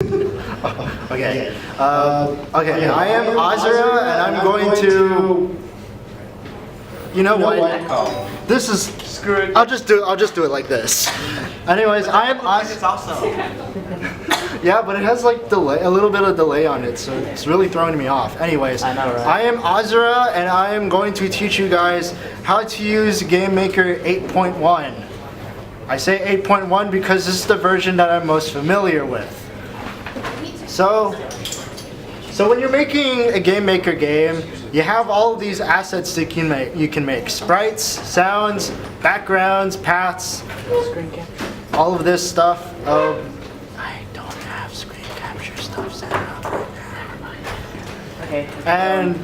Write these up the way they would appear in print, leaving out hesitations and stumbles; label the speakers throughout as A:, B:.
A: Okay. Okay. I am Azra, and I'm going to. You know what? This is.
B: Screw it.
A: I'll just do it like this. Anyways, I am
B: It's
A: Azra.
B: awesome.
A: Yeah, but it has like delay, a little bit of delay on it, so it's really throwing me off. Anyways,
B: I know, right?
A: I am Azra, and I am going to teach you guys how to use GameMaker 8.1. I say 8.1 because this is the version that I'm most familiar with. So when you're making a GameMaker game, you have all of these assets that you can make sprites, sounds, backgrounds, paths, all of this stuff. I don't have screen capture stuff set up right now.
B: Okay.
A: And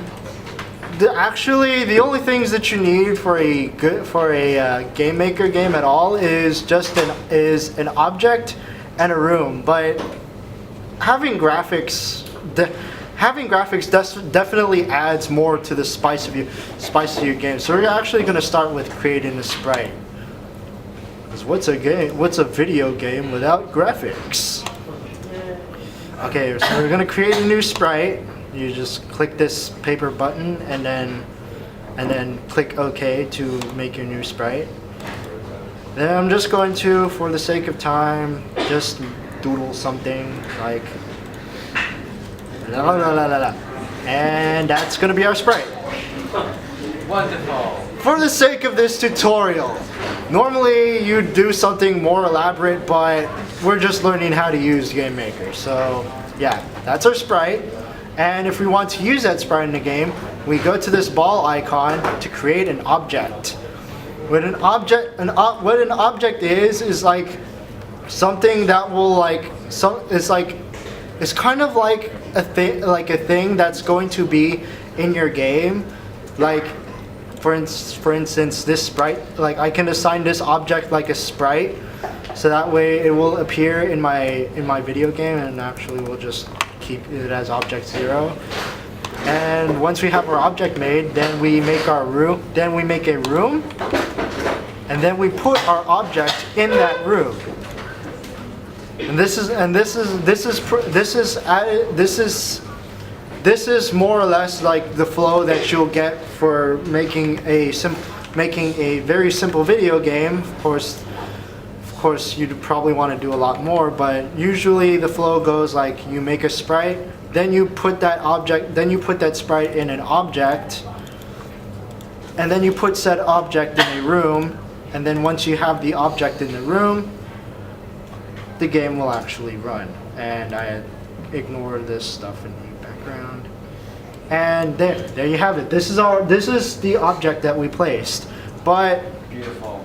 A: actually, the only things that you need for a GameMaker game at all is just an object and a room. But having graphics definitely adds more to the spice of your game. So we're actually going to start with creating a sprite. Because what's a video game without graphics? Okay, so we're going to create a new sprite. You just click this paper button and then click OK to make your new sprite. Then I'm just going to, for the sake of time, just doodle something like la la la la la, and that's gonna be our sprite.
B: Wonderful.
A: For the sake of this tutorial, normally you'd do something more elaborate, but we're just learning how to use GameMaker. So yeah, that's our sprite. And if we want to use that sprite in the game, we go to this ball icon to create an object. What an object is like something that will it's kind of like a thing that's going to be in your game. Like for instance, this sprite, like I can assign this object like a sprite, so that way it will appear in my video game, and actually we'll just keep it as object 0. And once we have our object made, then we make our room. Then we make a room, and then we put our object in that room. And this is more or less like the flow that you'll get for making a very simple video game. Of course, you'd probably want to do a lot more, but usually the flow goes like you make a sprite, then you put that sprite in an object, and then you put said object in a room, and then once you have the object in the room, the game will actually run. And I ignore this stuff in the background. And there you have it. This is the object that we placed. But
B: Beautiful.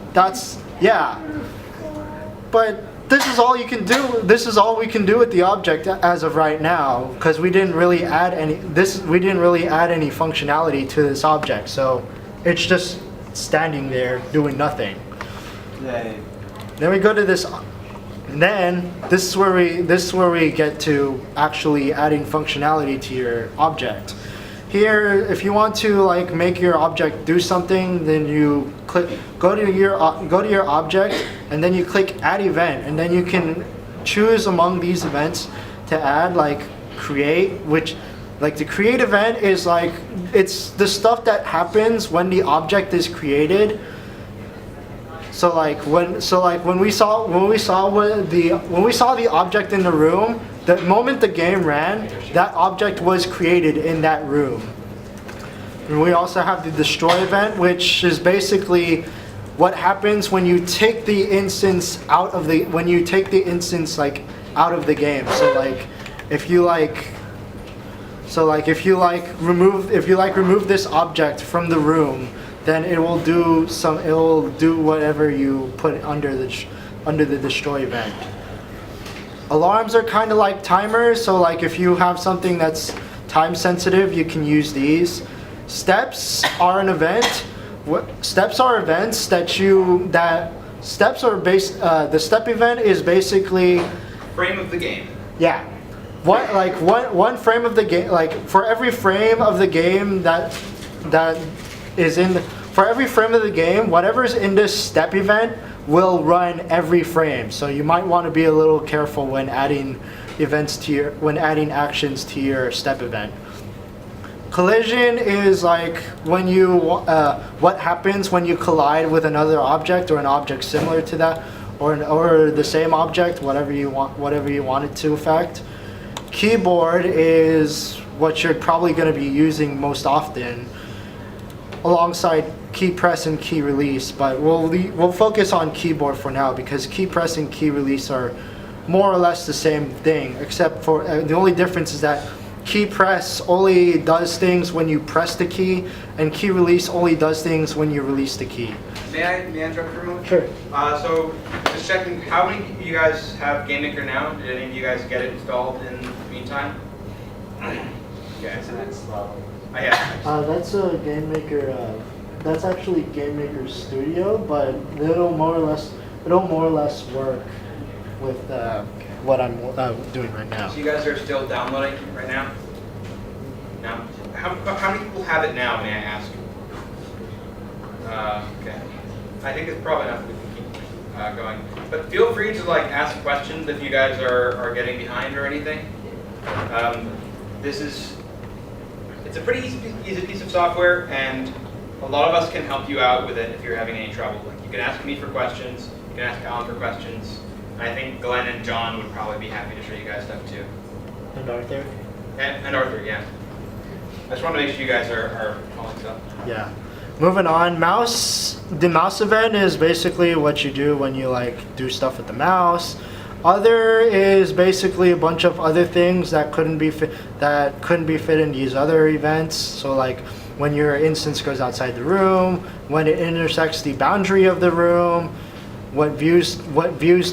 A: But this is all you can do. This is all we can do with the object as of right now, because we didn't really add any functionality to this object. So it's just standing there doing nothing.
B: Yay.
A: Then we go to this. And then this is where we get to actually adding functionality to your object. Here, if you want to like make your object do something, then you go to your object, and then you click Add Event, and then you can choose among these events to add like create, which like the create event is like it's the stuff that happens when the object is created. So when we saw the object in the room, the moment the game ran, that object was created in that room. And we also have the destroy event, which is basically what happens when you take the instance out of the game. So if you remove this object from the room, then it will do whatever you put under the destroy event. Alarms are kind of like timers, so like if you have something that's time sensitive, you can use these. Steps are an event. Steps are events the step event is basically
B: Frame of the game.
A: yeah. One frame of the game, like for every frame of the game for every frame of the game, whatever's in this step event will run every frame. So you might want to be a little careful when adding events to your when adding actions to your step event. Collision is like when you what happens when you collide with another object or an object similar to that, or the same object, whatever you want it to affect. Keyboard is what you're probably going to be using most often, alongside key press and key release. But we'll focus on keyboard for now because key press and key release are more or less the same thing, except for the only difference is that key press only does things when you press the key, and key release only does things when you release the key.
B: May I interrupt for a moment?
A: Sure.
B: So, just checking, how many of you guys have GameMaker now? Did any of you guys get it installed in the meantime? Okay. Yeah.
A: That's a GameMaker. That's actually GameMaker Studio, but it'll more or less work with what I'm doing right now.
B: So you guys are still downloading right now? No? How many people have it now, may I ask? Okay. I think it's probably enough we can keep going. But feel free to ask questions if you guys are getting behind or anything. It's a pretty easy piece of software, and a lot of us can help you out with it if you're having any trouble. You can ask me for questions, you can ask Alan for questions. I think Glenn and John would probably be happy to show you guys stuff too.
A: And Arthur?
B: And Arthur, yeah. I just want to make sure you guys are following stuff.
A: Yeah. Moving on, the mouse event is basically what you do when you do stuff with the mouse. Other is basically a bunch of other things that couldn't be fit in these other events. So when your instance goes outside the room, when it intersects the boundary of the room, what views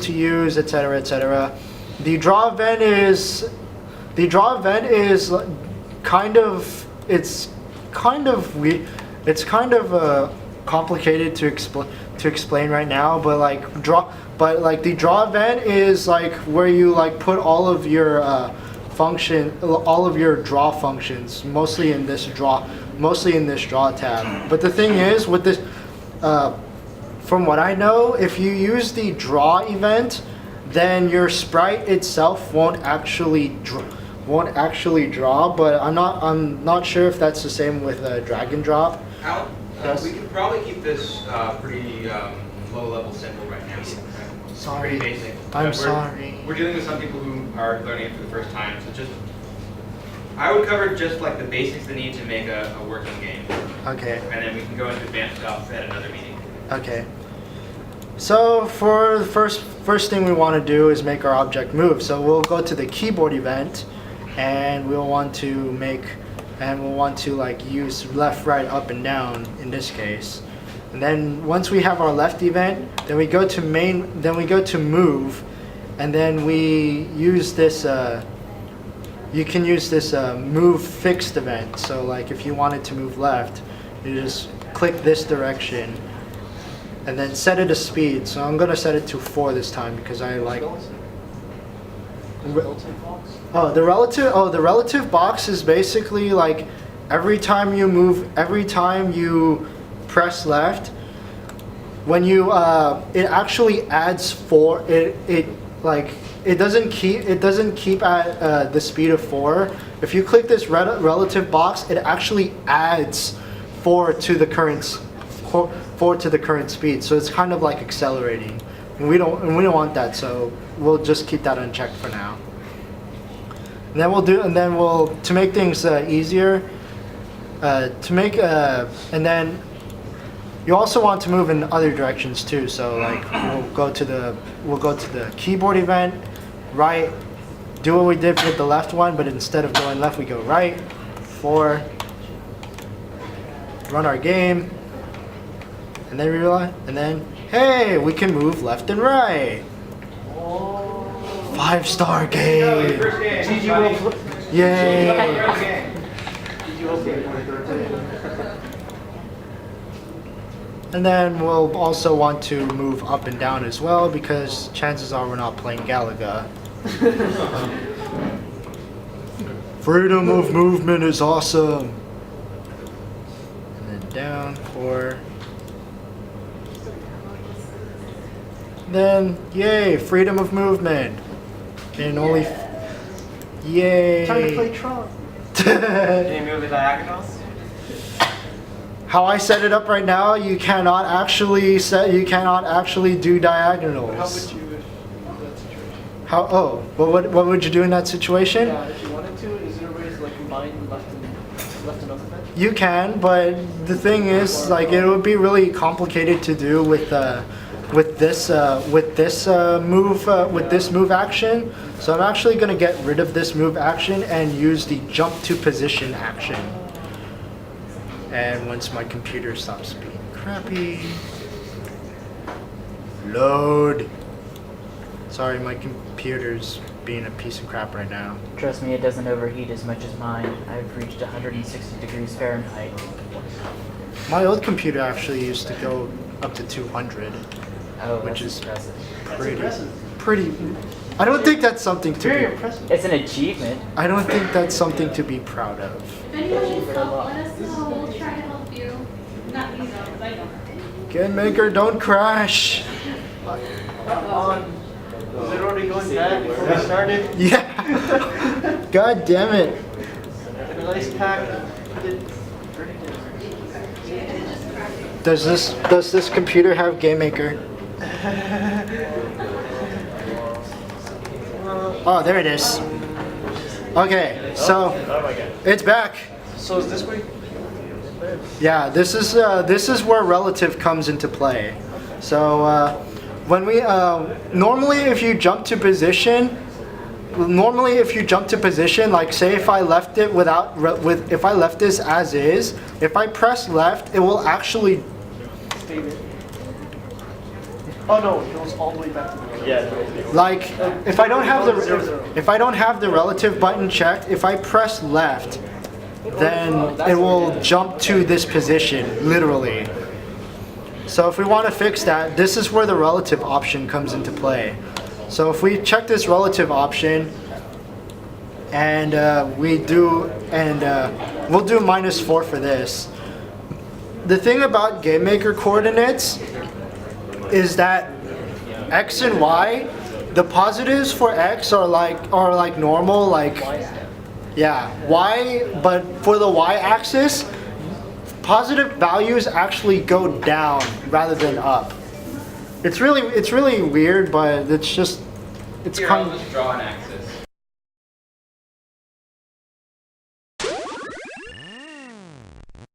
A: to use, etc., etc. The draw event is kind of complicated to explain right now, but the draw event is where you put all of your all of your draw functions mostly in this draw tab. But the thing is with this, from what I know, if you use the draw event, then your sprite itself won't actually draw. But I'm not sure if that's the same with drag and drop.
B: Alan,
A: Yes?
B: we can probably keep this pretty low level simple right now.
A: Sorry.
B: Pretty basic.
A: I'm sorry.
B: We're dealing with some people who are learning it for the first time, so I would cover just the basics that need to make a working game.
A: Okay.
B: And then we can go into advanced stuff at another meeting.
A: Okay. So for the first thing we want to do is make our object move. So we'll go to the keyboard event, and we'll want to use left, right, up, and down in this case. And then once we have our left event, then we go to move, and then we use this. You can use this move fixed event. So if you wanted to move left, you just click this direction, and then set it a speed. So I'm gonna set it to 4 this time because I like. The relative box is basically every time you press left, when you it actually adds 4. It doesn't keep at the speed of 4. If you click this relative box, it actually adds 4 to the current speed. So it's kind of like accelerating, and we don't want that. So we'll just keep that unchecked for now. And then to make things easier, and then you also want to move in other directions too. So we'll go to the keyboard event, right, do what we did with the left one, but instead of going left, we go right, 4, run our game, and then we realize, hey, we can move left and right. 5-star game. Yay. And then we'll also want to move up and down as well, because chances are we're not playing Galaga. Freedom of movement is awesome. And then down 4. Then, yay, freedom of movement. And Yay!
C: Time to play Tron.
B: Can you move the diagonals?
A: How I set it up right now, you cannot actually do diagonals.
C: How would you if that situation?
A: How? Oh, what would you do in that situation?
C: Yeah, if you wanted to, is there a way to like combine left and upper bench?
A: You can, but the thing is, like, it would be really complicated to do with this move action. So I'm actually gonna get rid of this move action and use the jump to position action. And once my computer stops being crappy, load. Sorry, my computer's being a piece of crap right now.
D: Trust me, it doesn't overheat as much as mine. I've reached 160 degrees Fahrenheit.
A: My old computer actually used to go up to 200,
D: Oh,
A: which
D: that's
A: is
D: impressive.
C: That's
A: pretty,
C: impressive.
A: pretty. I don't think that's something to
C: Very
A: be.
C: impressive.
D: It's an achievement.
A: I don't think that's something to be proud of.
E: If anyone needs help, let us know. We'll try to help you. Not me though, because I don't.
A: Game Maker, don't crash.
C: On. Is it already going bad before we started?
A: Yeah. God damn it.
C: And a nice pack.
A: Does this computer have Game Maker? Oh, there it is. Okay, so it's back.
C: So is this way?
A: Yeah, this is where relative comes into play. So when we normally if you jump to position, like say if I left it if I left this as is, if I press left, it will actually.
C: Stay there. Oh no, it goes all the way back to the
A: Like if I don't have the relative button checked, if I press left, then it will jump to this position literally. So if we want to fix that, this is where the relative option comes into play. So if we check this relative option and we'll do -4 for this. The thing about Game Maker coordinates is that X and Y, the positives for X are like normal, like yeah, Y, but for the Y axis, positive values actually go down rather than up. It's really weird, but it's
B: Here,
A: kind
B: I'll just draw an X.